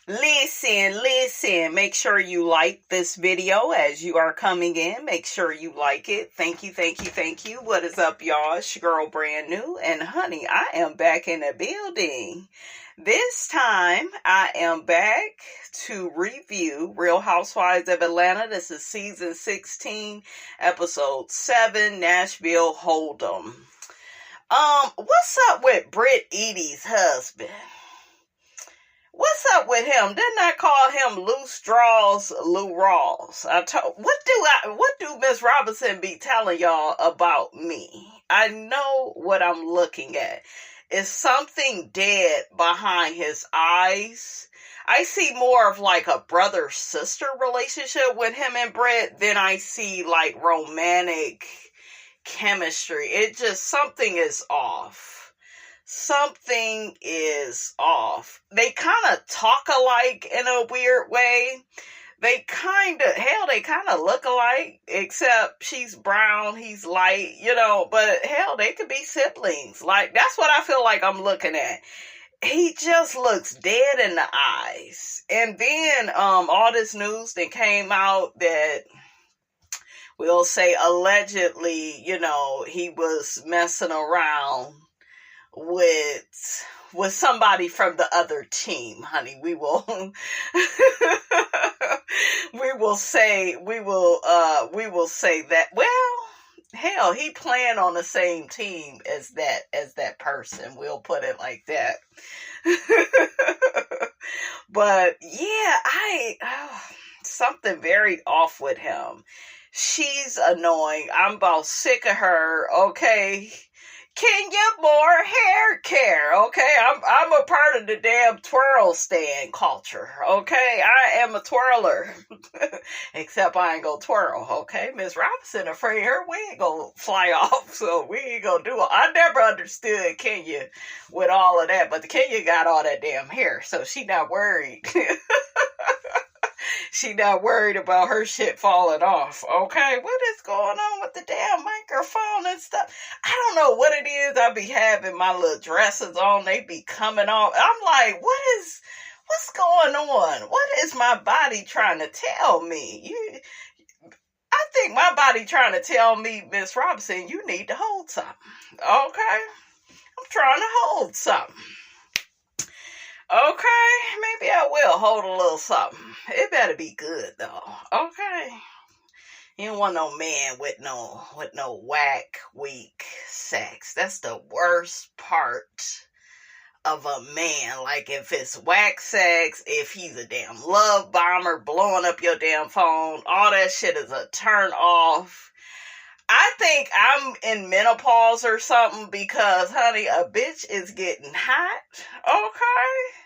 Listen. Make sure you like this video as you are coming in. Make sure you like it. Thank you. What is up, y'all? It's your girl, Brand New. And honey, I am back in the building. This time, I am back to review Real Housewives of Atlanta. This is season 16, episode 7, Nashville Hold'em. What's up with Britt Edie's husband? What's up with him? Didn't I call him Loose Draws Lou Rawls? What do Miss Robinson be telling y'all about me? I know what I'm looking at. Is something dead behind his eyes? I see more of like a brother-sister relationship with him and Britt than I see like romantic chemistry. Something is off. Something is off. They kind of talk alike in a weird way. They kind of look alike, except she's brown, he's light, but hell, they could be siblings. Like, that's what I feel like I'm looking at. He just looks dead in the eyes. And then, all this news that came out that, we'll say allegedly, he was messing around with somebody from the other team, honey. We will say that. Well, hell, he playing on the same team as that person. We'll put it like that. But yeah, something very off with him. She's annoying. I'm about sick of her. Okay. Can you more hair care? Okay, I'm a part of the damn twirl stand culture. Okay, I am a twirler. Except I ain't gonna twirl. Okay, Miss Robinson afraid her wig gonna fly off, so we ain't gonna do it. I never understood Kenya with all of that, but the Kenya got all that damn hair, so she not worried. She not worried about her shit falling off. Okay, what is going on with the damn microphone and stuff? I don't know what it is. I be having my little dresses on. They be coming off. I'm like, what's going on? What is my body trying to tell me? I think my body trying to tell me, Miss Robinson, you need to hold something. Okay? I'm trying to hold something. Okay, maybe I will hold a little something. It better be good though. Okay, you don't want no man with no whack, weak sex. That's the worst part of a man. Like if it's whack sex, if he's a damn love bomber blowing up your damn phone, all that shit is a turn off. I think I'm in menopause or something because, honey, a bitch is getting hot. Okay.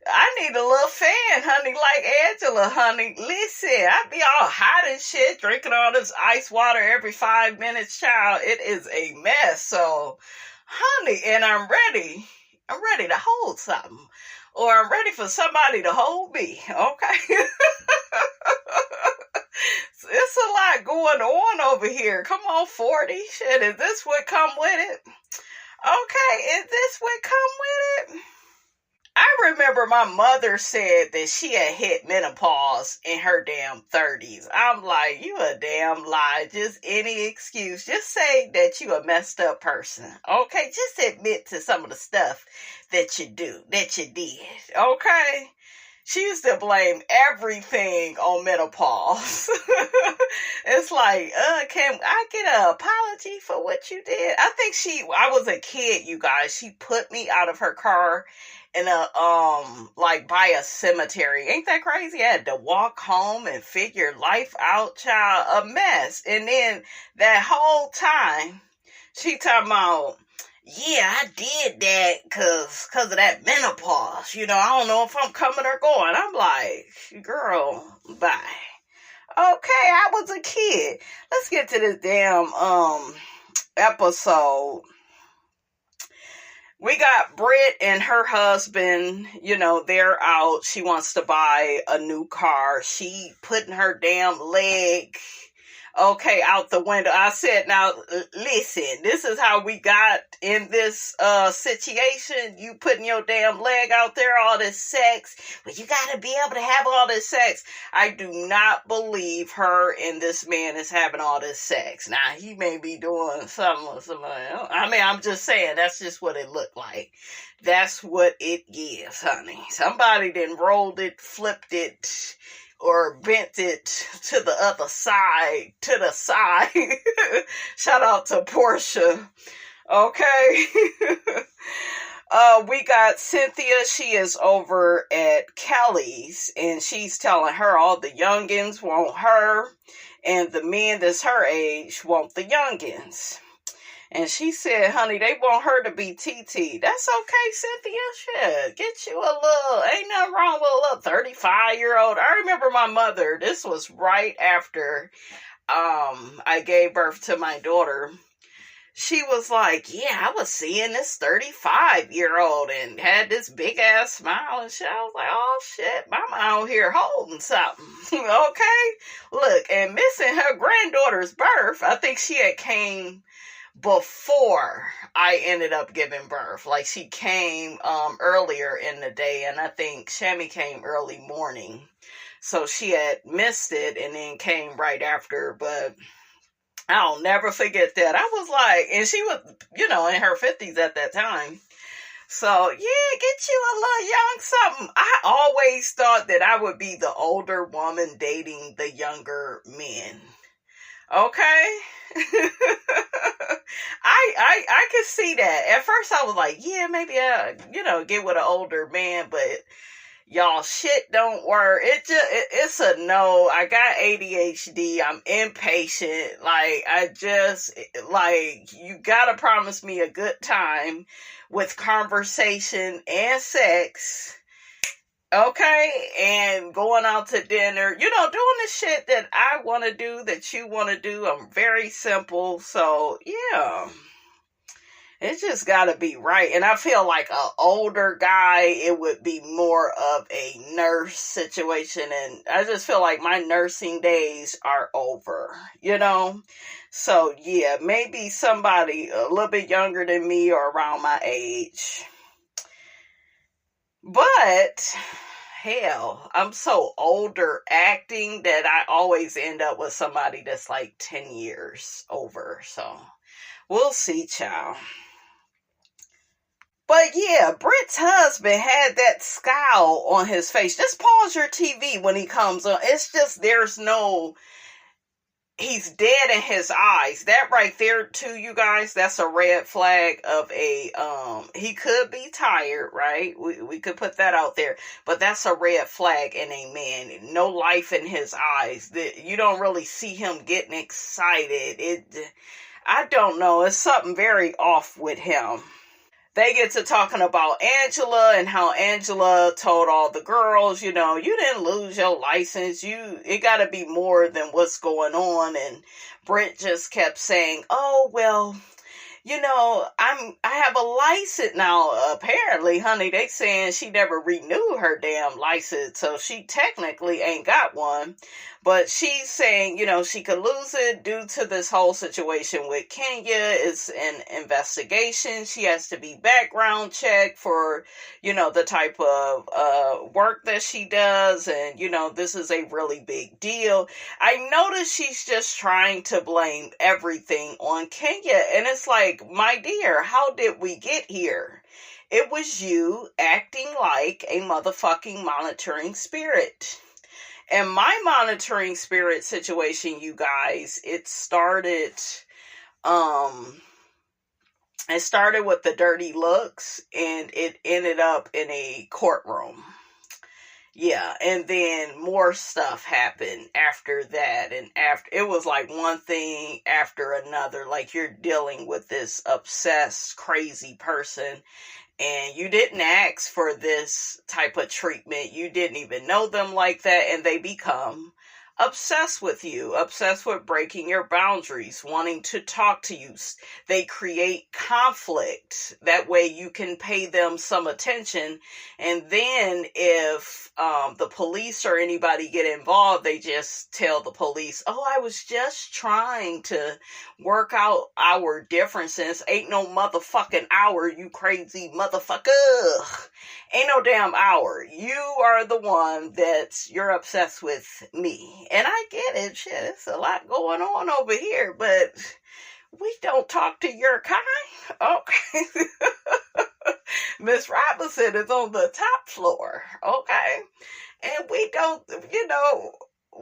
I need a little fan, honey, like Angela, honey. Listen, I be all hot and shit, drinking all this ice water every 5 minutes, child. It is a mess. So, honey, and I'm ready. I'm ready to hold something. Or I'm ready for somebody to hold me, okay? It's a lot going on over here. Come on, 40. Shit, is this what come with it? Okay, is this what come with it? I remember my mother said that she had hit menopause in her damn 30s. I'm like, you a damn lie. Just any excuse. Just say that you a messed up person. Okay? Just admit to some of the stuff that you did. Okay? She used to blame everything on menopause. It's like, can I get an apology for what you did? I was a kid, you guys. She put me out of her car in by a cemetery. Ain't that crazy? I had to walk home and figure life out, child. A mess. And then that whole time, she talking about, yeah, I did that cause of that menopause. I don't know if I'm coming or going. I'm like, girl, bye. Okay, I was a kid. Let's get to this damn episode. We got Britt and her husband, they're out. She wants to buy a new car. She putting her damn leg okay, out the window. I said, now listen, this is how we got in this situation. You putting your damn leg out there, all this sex. Well, you gotta be able to have all this sex. I do not believe her and this man is having all this sex. Now, he may be doing something with somebody else. I mean, I'm just saying, that's just what it looked like. That's what it gives, honey. Somebody then rolled it, flipped it, or bent it to the other side, to the side. Shout out to Porsha. Okay. We got Cynthia. She is over at Kelly's, and she's telling her all the youngins want her, and the men that's her age want the youngins. And she said, honey, they want her to be TT. That's okay, Cynthia. Shit, get you a little, ain't nothing wrong with a little 35-year-old. I remember my mother, this was right after I gave birth to my daughter. She was like, yeah, I was seeing this 35-year-old and had this big ass smile and shit. I was like, oh shit, mama out here holding something. Okay? Look, and missing her granddaughter's birth, I think she had came before I ended up giving birth. Like, she came earlier in the day, and I think Shammy came early morning. So she had missed it and then came right after, but I'll never forget that. I was like, and she was, in her 50s at that time. So, yeah, get you a little young something. I always thought that I would be the older woman dating the younger men. Okay? I could see that. At first I was like, yeah, maybe I, get with an older man, but y'all, shit don't work. It's a no. I got ADHD. I'm impatient. You gotta promise me a good time with conversation and sex. Okay, and going out to dinner, doing the shit that I want to do, that you want to do. I'm very simple, so yeah, it just gotta be right. And I feel like an older guy, it would be more of a nurse situation, and I just feel like my nursing days are over, So yeah, maybe somebody a little bit younger than me or around my age. But, hell, I'm so older acting that I always end up with somebody that's like 10 years over. So, we'll see, child. But yeah, Britt's husband had that scowl on his face. Just pause your TV when he comes on. It's just, he's dead in his eyes. That right there, too, you guys, that's a red flag of he could be tired, right? We could put that out there, but that's a red flag in a man. No life in his eyes. You don't really see him getting excited. I don't know. It's something very off with him. They get to talking about Angela and how Angela told all the girls, you didn't lose your license. It got to be more than what's going on. And Britt just kept saying, oh, well, I have a license now. Apparently, honey, they saying she never renewed her damn license, so she technically ain't got one. But she's saying, she could lose it due to this whole situation with Kenya. It's an investigation. She has to be background checked for, the type of work that she does. And, this is a really big deal. I noticed she's just trying to blame everything on Kenya. And it's like, my dear, how did we get here? It was you acting like a motherfucking monitoring spirit. And my monitoring spirit situation, you guys, it started with the dirty looks, and it ended up in a courtroom. Yeah, and then more stuff happened after that, and after it was like one thing after another, like you're dealing with this obsessed, crazy person, and you didn't ask for this type of treatment. You didn't even know them like that, and they become obsessed with you, obsessed with breaking your boundaries, wanting to talk to you. They create conflict. That way you can pay them some attention. And then if the police or anybody get involved, they just tell the police, oh, I was just trying to work out our differences. Ain't no motherfucking hour, you crazy motherfucker. Ain't no damn hour. You are the one you're obsessed with me. And I get it. Shit, it's a lot going on over here, but we don't talk to your kind. Okay. Miss Robinson is on the top floor. Okay. And we don't,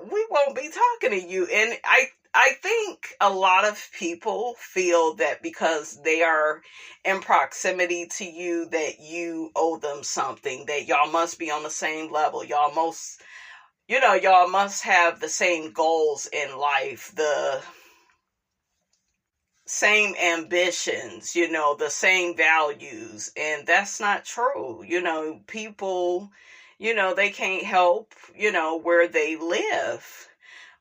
we won't be talking to you. And I think a lot of people feel that because they are in proximity to you, that you owe them something, that y'all must be on the same level. Y'all must have the same goals in life, the same ambitions, the same values. And that's not true. People, they can't help, where they live.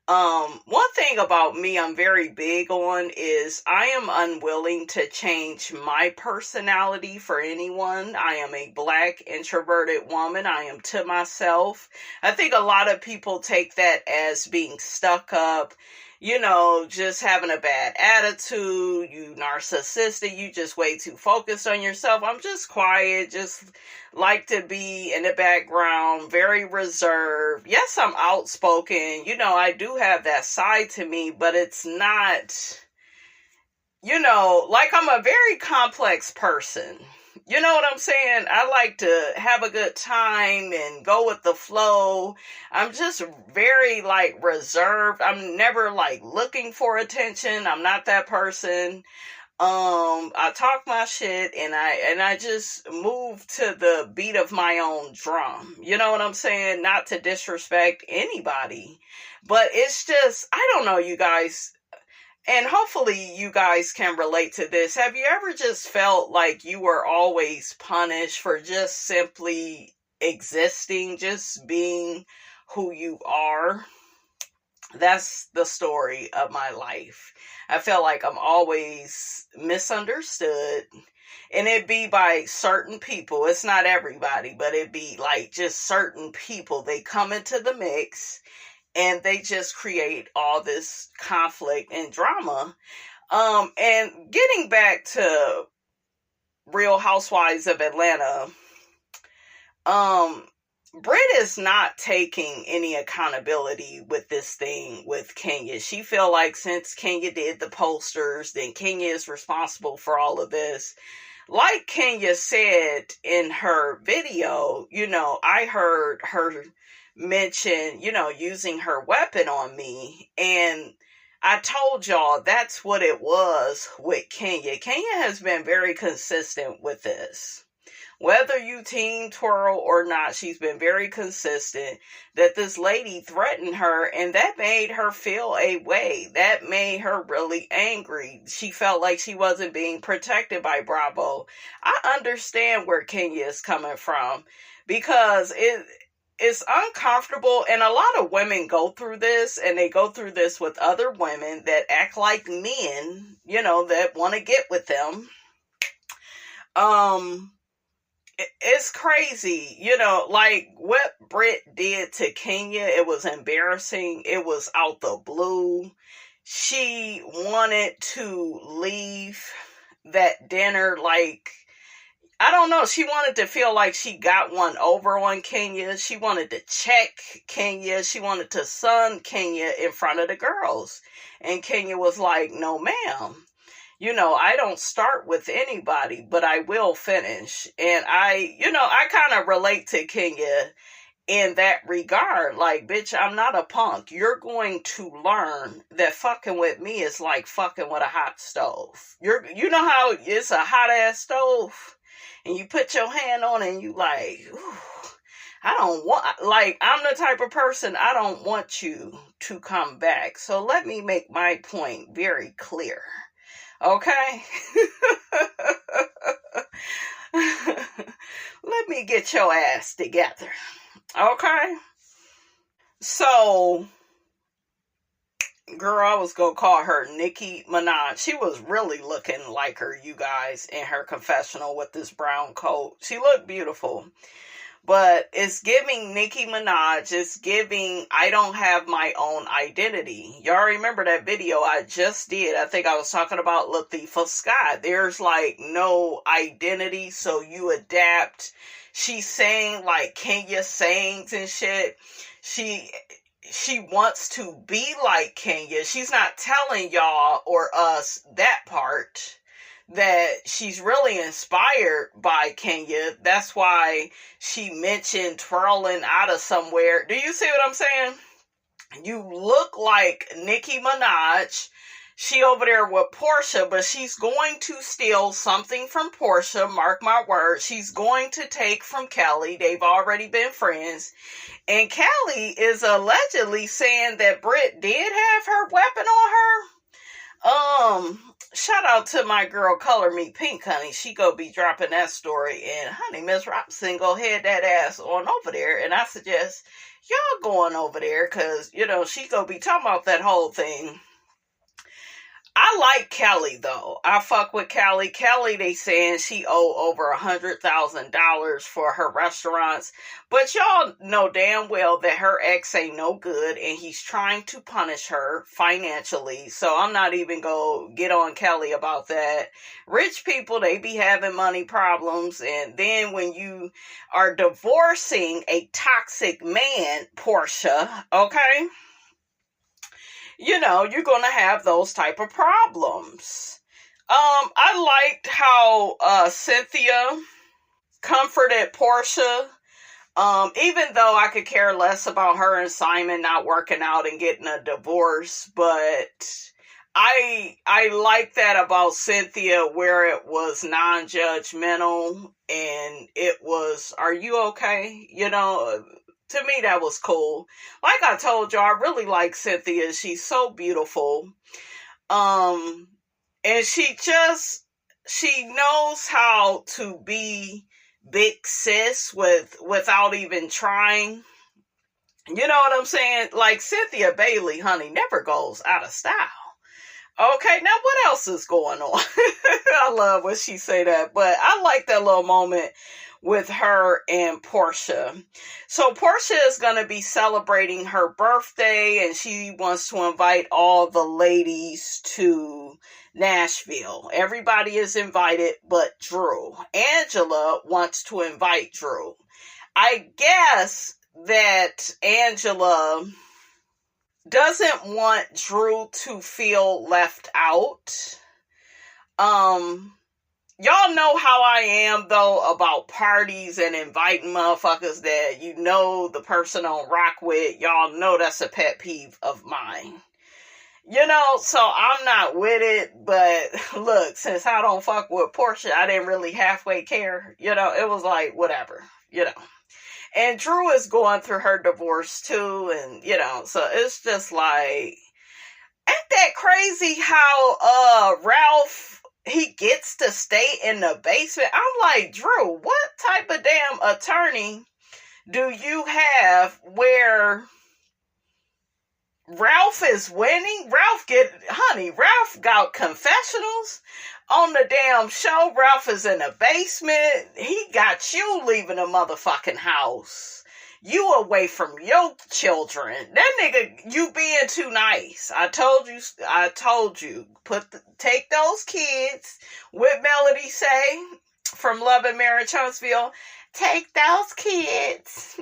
One thing about me I'm very big on is I am unwilling to change my personality for anyone. I am a Black introverted woman. I am to myself. I think a lot of people take that as being stuck up, just having a bad attitude, you narcissistic, you just way too focused on yourself. I'm just quiet, just like to be in the background, very reserved. Yes, I'm outspoken. I do have that side to me, but it's not, like I'm a very complex person. You know what I'm saying? I like to have a good time and go with the flow. I'm just very reserved. I'm never looking for attention. I'm not that person. I talk my shit and I just move to the beat of my own drum. You know what I'm saying? Not to disrespect anybody, but it's just, I don't know, you guys. And hopefully you guys can relate to this. Have you ever just felt like you were always punished for just simply existing, just being who you are? That's the story of my life. I feel like I'm always misunderstood. And it be by certain people. It's not everybody, but it be just certain people. They come into the mix and they just create all this conflict and drama. And getting back to Real Housewives of Atlanta, Britt is not taking any accountability with this thing with Kenya. She feel like since Kenya did the posters, then Kenya is responsible for all of this. Like Kenya said in her video, I heard her mention, using her weapon on me. And I told y'all that's what it was with Kenya. Kenya has been very consistent with this. Whether you team twirl or not, she's been very consistent that this lady threatened her, and that made her feel a way. That made her really angry. She felt like she wasn't being protected by Bravo. I understand where Kenya is coming from because it's uncomfortable, and a lot of women go through this, and they go through this with other women that act like men, that want to get with them. It's crazy, what Britt did to Kenya. It was embarrassing. It was out the blue. She wanted to leave that dinner I don't know. She wanted to feel like she got one over on Kenya. She wanted to check Kenya. She wanted to sun Kenya in front of the girls. And Kenya was like, no, ma'am. I don't start with anybody, but I will finish. And I kind of relate to Kenya in that regard. Bitch, I'm not a punk. You're going to learn that fucking with me is like fucking with a hot stove. You know how it's a hot ass stove? And you put your hand on it and you ooh, I don't want, I'm the type of person, I don't want you to come back. So let me make my point very clear. Okay? Let me get your ass together. Okay? So, Girl, I was gonna call her Nicki Minaj. She was really looking like her, you guys, in her confessional with this brown coat. She looked beautiful. But it's giving Nicki Minaj. It's giving I don't have my own identity. Y'all remember that video I just did? I think I was talking about Latifah Scott. There's like no identity, so you adapt. She's saying like Kenya sayings and shit. She wants to be like Kenya. She's not telling y'all or us that part, that she's really inspired by Kenya. That's why she mentioned twirling out of somewhere. Do you see what I'm saying? You look like Nicki Minaj. She over there with Porsha, but she's going to steal something from Porsha. Mark my words. She's going to take from Kelly. They've already been friends. And Kelly is allegedly saying that Britt did have her weapon on her. Shout out to my girl Color Me Pink, honey. She go be dropping that story. And honey, Miss Robinson go head that ass on over there. And I suggest y'all going over there, because, you know, she go be talking about that whole thing. I like Kelly, though. I fuck with Kelly. Kelly, they saying she owe over $100,000 for her restaurants. But y'all know damn well that her ex ain't no good, and he's trying to punish her financially. So I'm not even gonna get on Kelly about that. Rich people, they be having money problems. And then when you are divorcing a toxic man, Porsha, okay? You know, you're going to have those type of problems. I liked how Cynthia comforted Porsha. Even though I could care less about her and Simon not working out and getting a divorce, but I like that about Cynthia, where it was non-judgmental and it was, are you okay? You know, to me, that was cool. Like I told y'all, I really like Cynthia. She's so beautiful. And she knows how to be big sis without even trying. You know what I'm saying? Like Cynthia Bailey, honey, never goes out of style. Okay, now what else is going on? I love when she say that, but I like that little moment with her and Porsha. So Porsha is going to be celebrating her birthday, and she wants to invite all the ladies to Nashville. Everybody is invited but Drew. Angela wants to invite Drew. I guess that Angela doesn't want Drew to feel left out. Y'all know how I am, though, about parties and inviting motherfuckers that you know the person don't rock with. Y'all know that's a pet peeve of mine. You know, so I'm not with it, but look, since I don't fuck with Porsha, I didn't really halfway care. You know, it was like, whatever, you know. And Drew is going through her divorce, too, and, you know, so it's just like, ain't that crazy how Ralph, he gets to stay in the basement? I'm like, Drew, what type of damn attorney do you have where Ralph is winning? Ralph got confessionals on the damn show. Ralph is in the basement. He got you leaving the motherfucking house. You away from your children. That nigga, you being too nice. I told you. Take those kids. What Melody say from Love and Marriage Huntsville? Take those kids.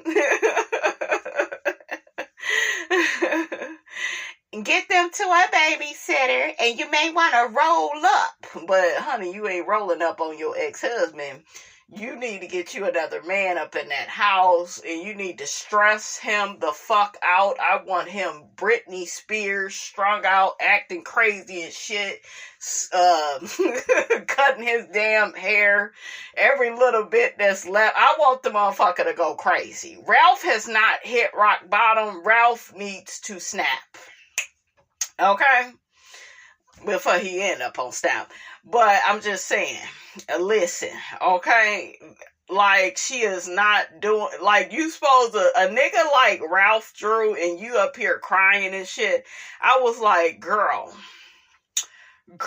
Get them to a babysitter, and you may want to roll up. But, honey, you ain't rolling up on your ex-husband. You need to get you another man up in that house, and you need to stress him the fuck out. I want him Britney Spears, strung out, acting crazy and shit, cutting his damn hair, every little bit that's left. I want the motherfucker to go crazy. Ralph has not hit rock bottom. Ralph needs to snap. Okay? Before he end up on snap. But I'm just saying, listen, okay? Like, she is not doing, like, you supposed to, a nigga like Ralph Drew and you up here crying and shit. I was like, girl, you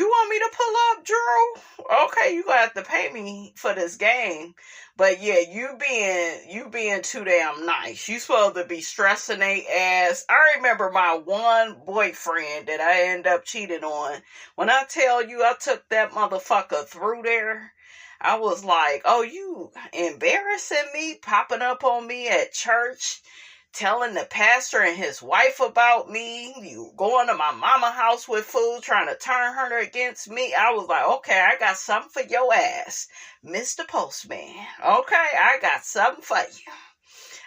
want me to pull up, Drew? Okay, you gonna have to pay me for this game. But yeah, you being too damn nice. You supposed to be stressing they ass. I remember my one boyfriend that I ended up cheating on. When I tell you I took that motherfucker through there, I was like, oh, you embarrassing me, popping up on me at church, telling the pastor and his wife about me, you going to my mama house with food, trying to turn her against me. I was like, okay, I got something for your ass, Mr. Postman. Okay, I got something for you.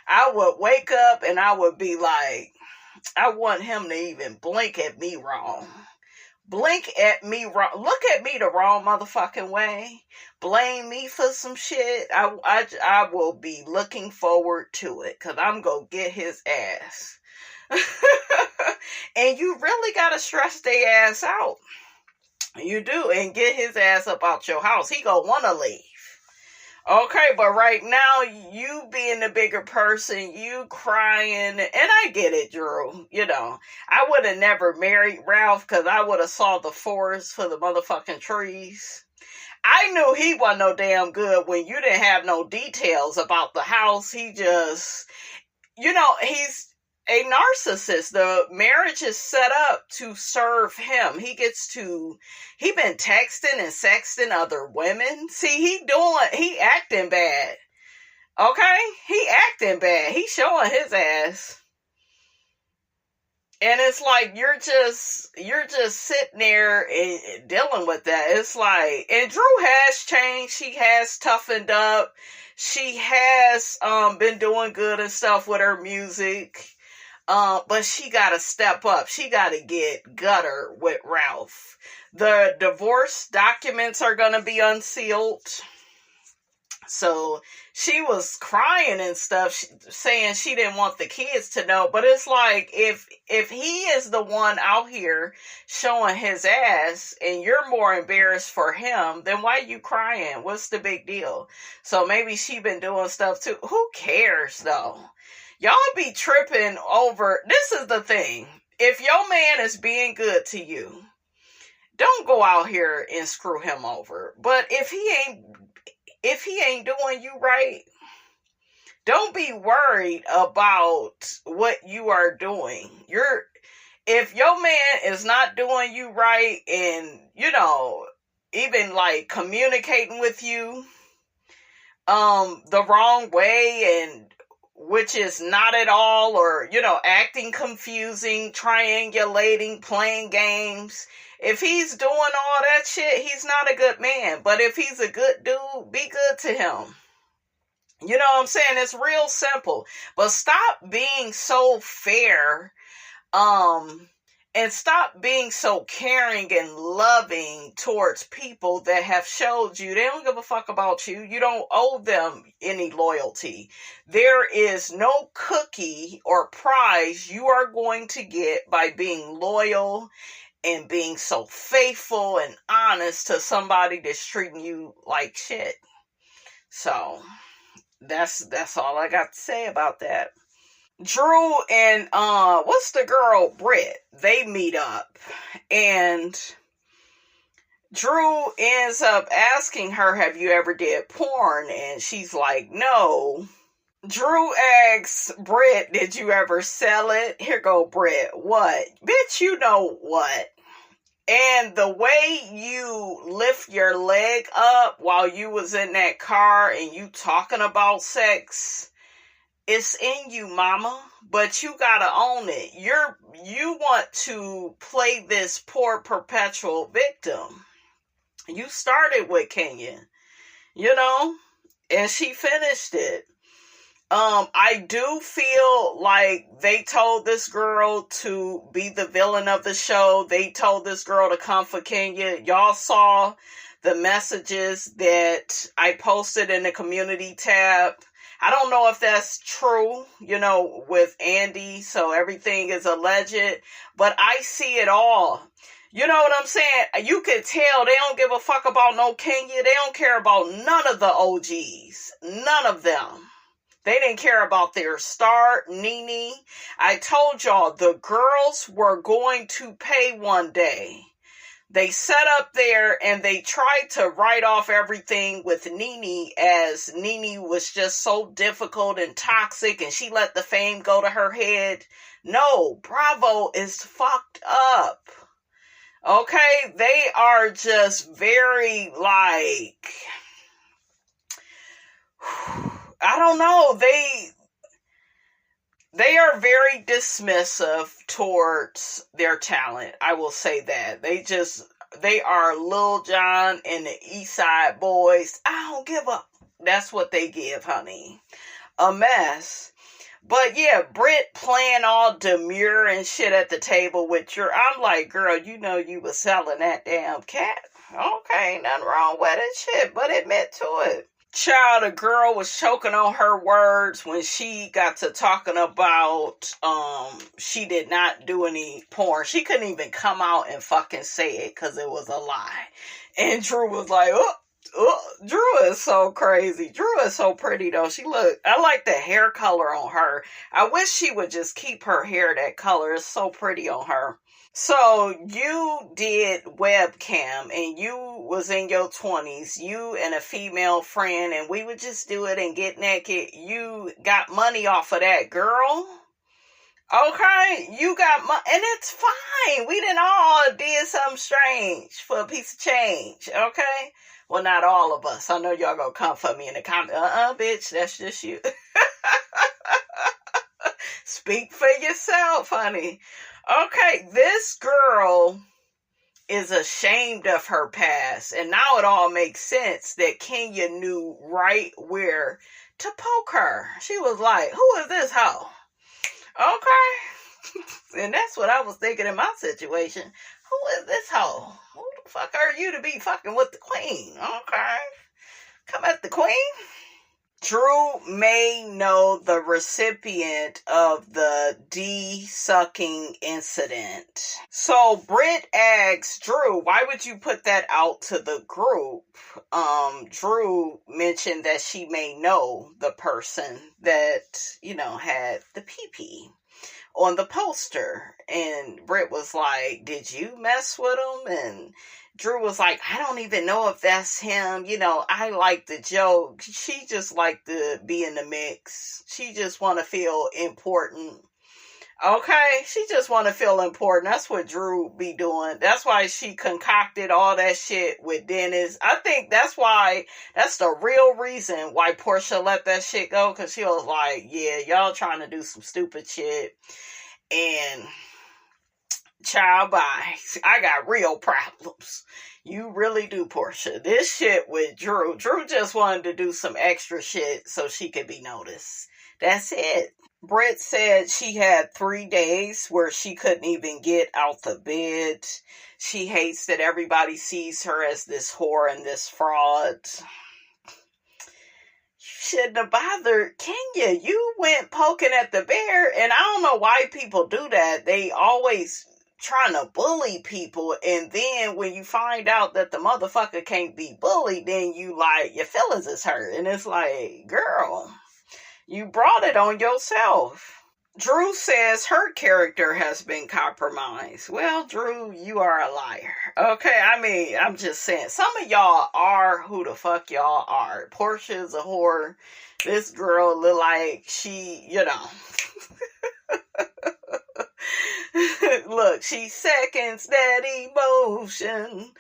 I would wake up and I would be like, I want him to even blink at me wrong. Blink at me wrong. Look at me the wrong motherfucking way. Blame me for some shit. I will be looking forward to it, because I'm going to get his ass. And you really got to stress their ass out. You do. And get his ass up out your house. He going to want to leave. Okay, but right now, you being the bigger person, you crying, and I get it, Drew. You know, I would have never married Ralph because I would have saw the forest for the motherfucking trees. I knew he wasn't no damn good when you didn't have no details about the house. He just, you know, he's a narcissist. The marriage is set up to serve him. He been texting and sexting other women. See, he acting bad. Okay? He acting bad. He showing his ass. And it's like, you're just sitting there and dealing with that. It's like, and Drew has changed. She has toughened up. She has been doing good and stuff with her music. But she gotta step up. She gotta get gutter with Ralph. The divorce documents are gonna be unsealed. So she was crying and stuff, saying she didn't want the kids to know. But it's like, if he is the one out here showing his ass and you're more embarrassed for him, then why you crying? What's the big deal? So maybe she been doing stuff too. Who cares though? Y'all be tripping over, this is the thing. If your man is being good to you, don't go out here and screw him over. But if he ain't doing you right, don't be worried about what you are doing. If your man is not doing you right and, you know, even like communicating with you the wrong way, and which is not at all, or, you know, acting confusing, triangulating, playing games. If he's doing all that shit, he's not a good man. But if he's a good dude, be good to him. You know what I'm saying? It's real simple. But stop being so fair, and stop being so caring and loving towards people that have showed you they don't give a fuck about you. You don't owe them any loyalty. There is no cookie or prize you are going to get by being loyal and being so faithful and honest to somebody that's treating you like shit. So that's all I got to say about that. Drew and what's the girl, Britt, they meet up, and Drew ends up asking her, have you ever did porn? And she's like, no. Drew asks Britt, did you ever sell it? Here go Britt. What? Bitch, you know what? And the way you lift your leg up while you was in that car and you talking about sex, it's in you, mama, but you gotta own it. You want to play this poor perpetual victim. You started with Kenya, you know, and she finished it. I do feel like they told this girl to be the villain of the show. They told this girl to come for Kenya. Y'all saw the messages that I posted in the community tab. I don't know if that's true, you know, with Andy, so everything is alleged, but I see it all. You know what I'm saying? You could tell they don't give a fuck about no Kenya. They don't care about none of the OGs. None of them. They didn't care about their star, Nene. I told y'all the girls were going to pay one day. They sat up there and they tried to write off everything with Nene as Nene was just so difficult and toxic and she let the fame go to her head. No, Bravo is fucked up. Okay, they are just very like, I don't know, they are very dismissive towards their talent. I will say that. They are Lil Jon and the East Side Boys. I don't give a, that's what they give, honey. A mess. But yeah, Britt playing all demure and shit at the table with your, I'm like, girl, you know you was selling that damn cat. Okay, nothing wrong with it, shit, but admit to it. Child, a girl was choking on her words when she got to talking about she did not do any porn. She couldn't even come out and fucking say it because it was a lie. And Drew was like, Drew is so crazy. Drew is so pretty though. I like the hair color on her. I wish she would just keep her hair that color. It's so pretty on her. So you did webcam and you was in your 20s, you and a female friend, and we would just do it and get naked. You got money off of that, girl. Okay, you got money, and it's fine. We didn't all did something strange for a piece of change, okay? Well, not all of us. I know y'all gonna come for me in the comments. Bitch, that's just you. Speak for yourself, honey. Okay, this girl is ashamed of her past, and now it all makes sense that Kenya knew right where to poke her. She was like, who is this hoe? Okay. And that's what I was thinking in my situation. Who is this hoe? Who the fuck are you to be fucking with the queen? Okay. Come at the queen. Drew may know the recipient of the D-sucking incident. So Britt asks Drew, why would you put that out to the group? Drew mentioned that she may know the person that, had the pee-pee on the poster. And Britt was like, did you mess with him? And Drew was like, I don't even know if that's him. I like the joke. She just like to be in the mix. She just want to feel important. Okay? She just want to feel important. That's what Drew be doing. That's why she concocted all that shit with Dennis. I think that's the real reason why Porsha let that shit go. Because she was like, yeah, y'all trying to do some stupid shit. And child, bye. I got real problems. You really do, Porsha. This shit with Drew just wanted to do some extra shit so she could be noticed. That's it. Britt said she had 3 days where she couldn't even get out the bed. She hates that everybody sees her as this whore and this fraud. Shouldn't have bothered Kenya. You went poking at the bear, and I don't know why people do that. They always trying to bully people, and then when you find out that the motherfucker can't be bullied, then you like, your feelings is hurt, and it's like, girl, you brought it on yourself. Drew says her character has been compromised. Well, Drew, you are a liar. Okay, I'm just saying, some of y'all are who the fuck y'all are. Portia's a whore. This girl look like she, Look, she seconds that emotion.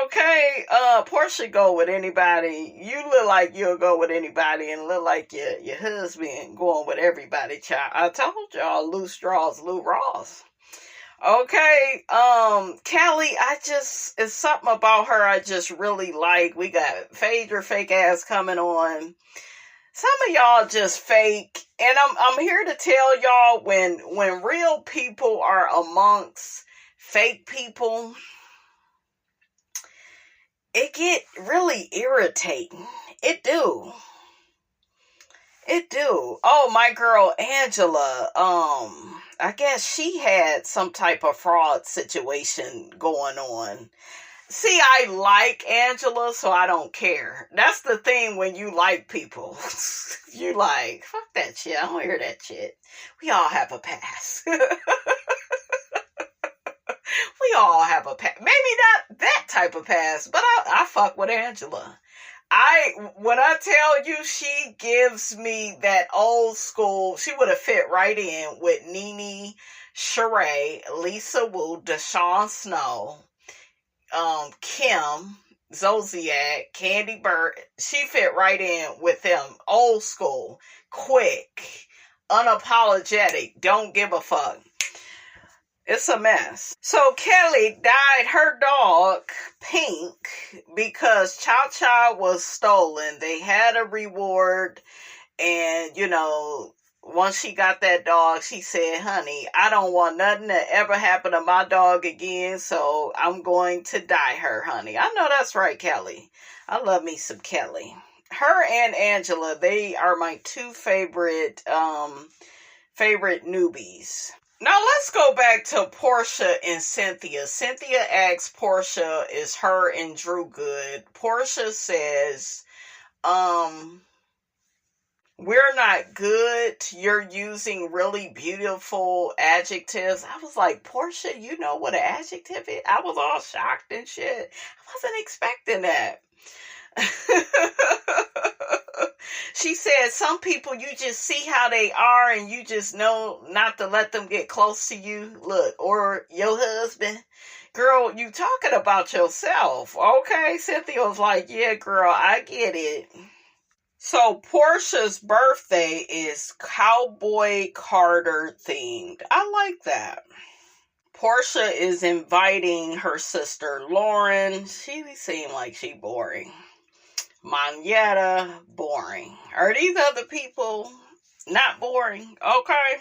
Okay, Porsha go with anybody. You look like you'll go with anybody, and look like your husband going with everybody, child. I told y'all, loose straws, Lou Ross. Okay, Callie, it's something about her I just really like. We got Phaedra fake ass coming on. Some of y'all just fake, and I'm here to tell y'all, when real people are amongst fake people, it get really irritating. It do. It do. Oh, my girl Angela, I guess she had some type of fraud situation going on. See, I like Angela, so I don't care. That's the thing when you like people. You like, fuck that shit. I don't hear that shit. We all have a past. We all have a past. Maybe not that type of past, but I fuck with Angela. When I tell you she gives me that old school, she would have fit right in with Nene, Sheree, Lisa Wu, Deshawn Snow, Kim, Zodiac, Candy Bird. She fit right in with them. Old school, quick, unapologetic, don't give a fuck. It's a mess. So Kelly dyed her dog pink because Cha Cha was stolen. They had a reward, and once she got that dog, she said, honey, I don't want nothing to ever happen to my dog again, so I'm going to dye her, honey. I know that's right, Kelly. I love me some Kelly. Her and Angela, they are my two favorite newbies. Now let's go back to Porsha and Cynthia. Cynthia asks Porsha, is her and Drew good? Porsha says, we're not good. You're using really beautiful adjectives. I was like, Porsha, you know what an adjective is? I was all shocked and shit. I wasn't expecting that. She said some people, you just see how they are and you just know not to let them get close to you. Look, or your husband. Girl, you talking about yourself. Okay, Cynthia was like, yeah, girl, I get it. So Porsha's birthday is Cowboy Carter themed. I like that. Porsha is inviting her sister Lauren. She seemed like she boring. Monyetta, boring. Are these other people not boring? Okay.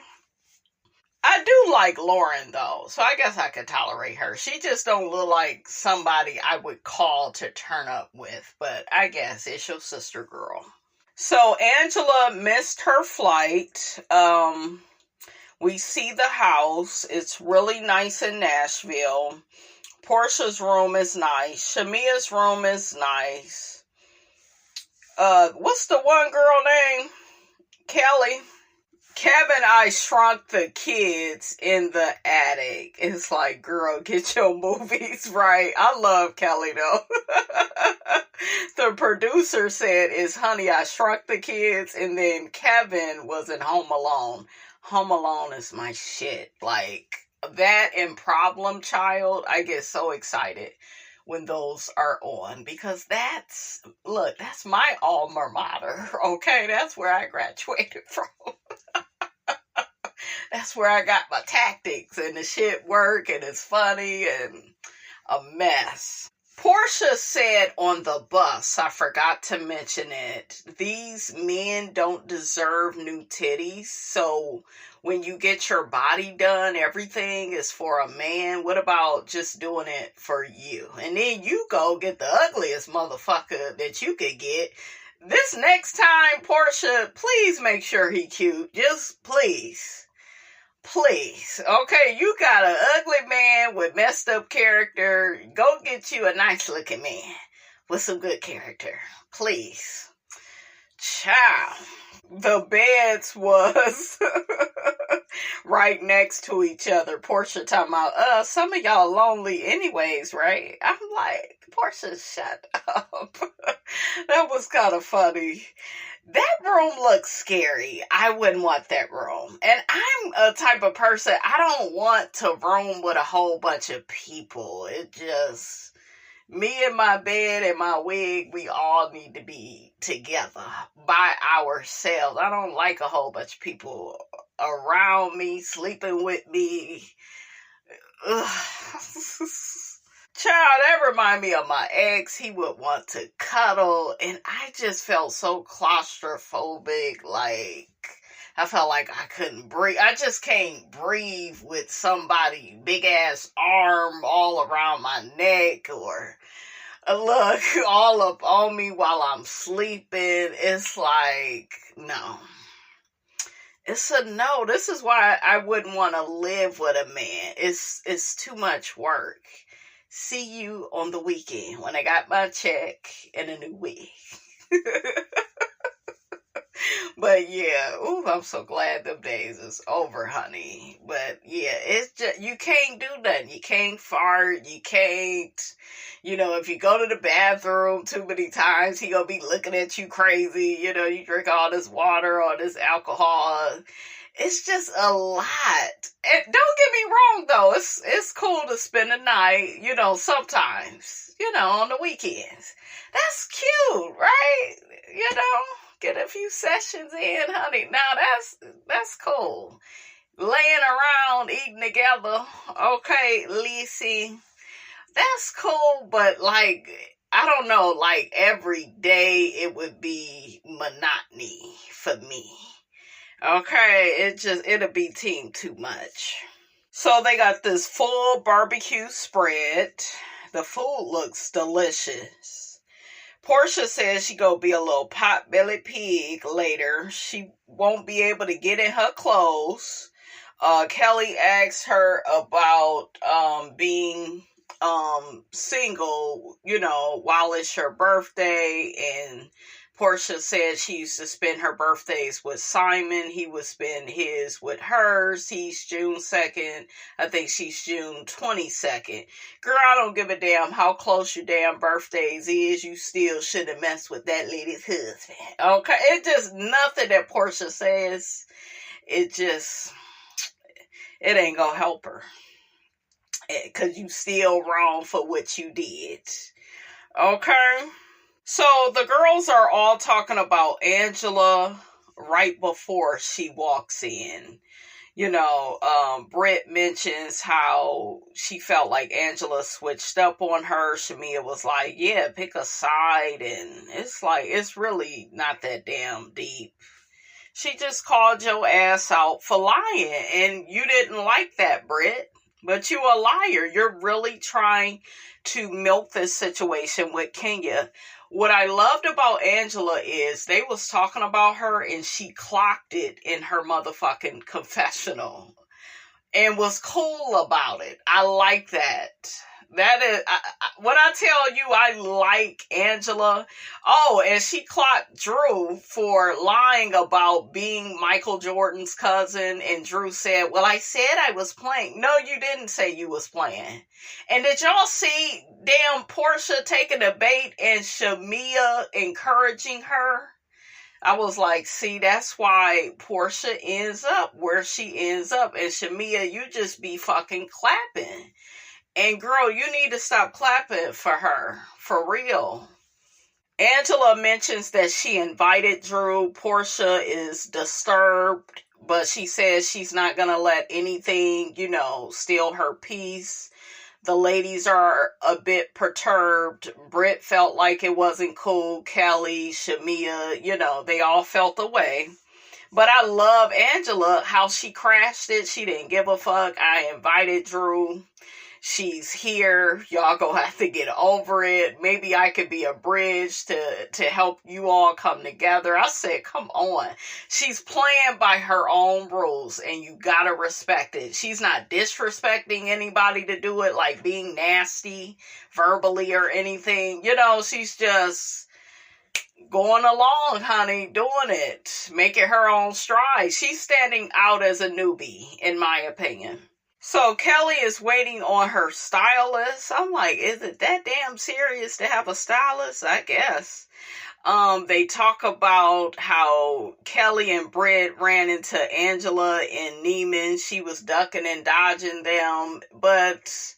I do like Lauren though, so I guess I could tolerate her. She just don't look like somebody I would call to turn up with, but I guess it's your sister girl. So Angela missed her flight. We see the house. It's really nice in Nashville. Porsha's room is nice. Shamia's room is nice. What's the one girl name? Kelly. Kevin, I Shrunk the Kids in the attic. It's like, girl, get your movies right. I love Kelly though. The producer said, is Honey, I Shrunk the Kids, and then Kevin was in Home Alone. Home Alone is my shit. Like, that and Problem Child, I get so excited when those are on, because that's my alma mater, okay? That's where I graduated from. That's where I got my tactics, and the shit work, and it's funny, and a mess. Porsha said on the bus, I forgot to mention it, these men don't deserve new titties, so when you get your body done, everything is for a man. What about just doing it for you? And then you go get the ugliest motherfucker that you could get. This next time, Porsha, please make sure he cute. Just please. Please. Okay, you got an ugly man with messed up character. Go get you a nice looking man with some good character. Please. Ciao. The beds was right next to each other. Porsha talking about, some of y'all lonely anyways, right? I'm like, Porsha, shut up. That was kind of funny. That room looks scary. I wouldn't want that room. And I'm a type of person, I don't want to room with a whole bunch of people. It just, me and my bed and my wig, we all need to be together by ourselves. I don't like a whole bunch of people around me, sleeping with me. Ugh. Child, that remind me of my ex. He would want to cuddle, and I just felt so claustrophobic. Like, I felt like I couldn't breathe. I just can't breathe with somebody big ass arm all around my neck, or look all up on me while I'm sleeping. It's like, no. It's a no. This is why I wouldn't want to live with a man. It's too much work. See you on the weekend when I got my check and a new wig. But yeah, ooh, I'm so glad them days is over, honey. But yeah, it's just, you can't do nothing. You can't fart. You can't, if you go to the bathroom too many times, he gonna be looking at you crazy. You drink all this water, all this alcohol. It's just a lot. And don't get me wrong, though. It's cool to spend the night, sometimes, on the weekends. That's cute, right? Get a few sessions in, honey. Now that's cool. Laying around, eating together. Okay, Lacey. That's cool, but I don't know, every day it would be monotony for me. Okay, it'll be team too much. So they got this full barbecue spread. The food looks delicious. Porsha says she gonna be a little pot-bellied pig later. She won't be able to get in her clothes. Kelly asked her about being single, while it's her birthday, and Porsha said she used to spend her birthdays with Simon. He would spend his with hers. He's June 2nd. I think she's June 22nd. Girl, I don't give a damn how close your damn birthdays is. You still shouldn't mess with that lady's husband. Okay? It just, nothing that Porsha says, it ain't gonna help her. Because you still wrong for what you did. Okay? So the girls are all talking about Angela right before she walks in. Britt mentions how she felt like Angela switched up on her. Shamia was like, yeah, pick a side. And it's like, it's really not that damn deep. She just called your ass out for lying. And you didn't like that, Britt. But you a liar. You're really trying to milk this situation with Kenya. What I loved about Angela is they was talking about her and she clocked it in her motherfucking confessional and was cool about it. I like that. That is, when I tell you I like Angela, and she clocked Drew for lying about being Michael Jordan's cousin, and Drew said, well, I said I was playing. No, you didn't say you was playing. And did y'all see damn Porsha taking a bait and Shamia encouraging her? I was like, see, that's why Porsha ends up where she ends up. And Shamia, you just be fucking clapping. And girl, you need to stop clapping for her. For real. Angela mentions that she invited Drew. Porsha is disturbed, but she says she's not going to let anything, steal her peace. The ladies are a bit perturbed. Britt felt like it wasn't cool. Kelly, Shamia, they all felt the way. But I love Angela, how she crashed it. She didn't give a fuck. I invited Drew. She's here. Y'all gonna have to get over it. Maybe I could be a bridge to help you all come together. I said, come on. She's playing by her own rules and you gotta respect it. She's not disrespecting anybody to do it, like being nasty verbally or anything. She's just going along, honey, doing it, making her own stride. She's standing out as a newbie, in my opinion. So Kelly is waiting on her stylist. I'm like, is it that damn serious to have a stylist? I guess. They talk about how Kelly and Britt ran into Angela and Neiman. She was ducking and dodging them. But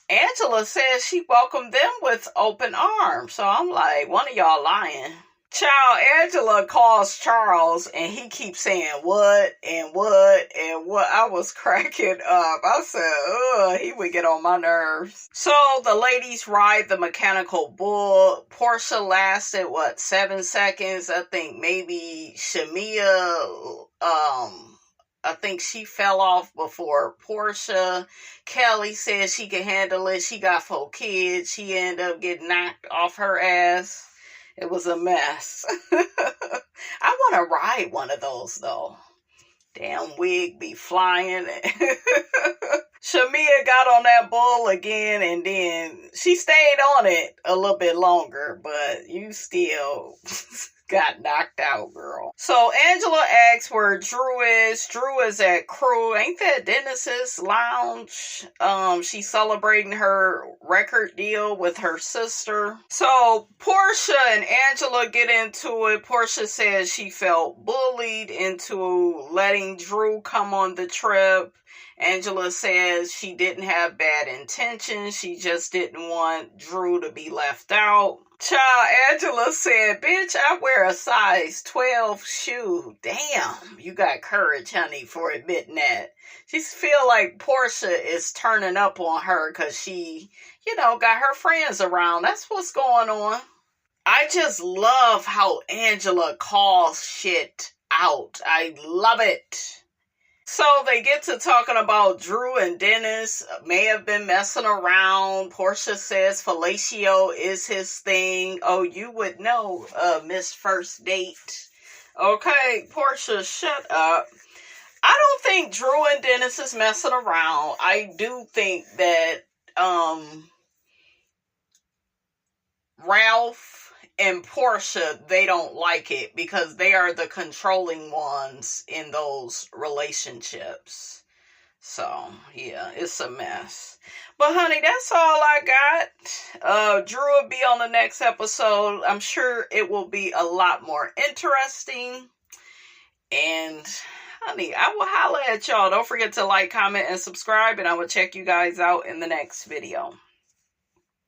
Angela says she welcomed them with open arms. So I'm like, one of y'all lying. Child, Angela calls Charles and he keeps saying what and what and what. I was cracking up. I said, he would get on my nerves. So the ladies ride the mechanical bull. Porsha lasted, 7 seconds? I think maybe Shamia, I think she fell off before Porsha. Kelly said she could handle it. She got 4 kids. She ended up getting knocked off her ass. It was a mess. I want to ride one of those, though. Damn wig be flying. Shamia got on that bull again, and then she stayed on it a little bit longer, but you still got knocked out, girl. So Angela asks where Drew is. Drew is at Crew. Ain't that Dennis's lounge? She's celebrating her record deal with her sister. So Porsha and Angela get into it. Porsha says she felt bullied into letting Drew come on the trip. Angela says she didn't have bad intentions. She just didn't want Drew to be left out. Child, Angela said, bitch, I wear a size 12 shoe. Damn, you got courage, honey, for admitting that. She feel like Porsha is turning up on her because she, got her friends around. That's what's going on. I just love how Angela calls shit out. I love it. So they get to talking about Drew and Dennis may have been messing around. Porsha says fellatio is his thing. Oh, you would know, Miss First Date. Okay, Porsha, shut up. I don't think Drew and Dennis is messing around. I do think that Ralph and Porsha, they don't like it because they are the controlling ones in those relationships. So, yeah, it's a mess. But, honey, that's all I got. Drew will be on the next episode. I'm sure it will be a lot more interesting. And, honey, I will holler at y'all. Don't forget to like, comment, and subscribe. And I will check you guys out in the next video.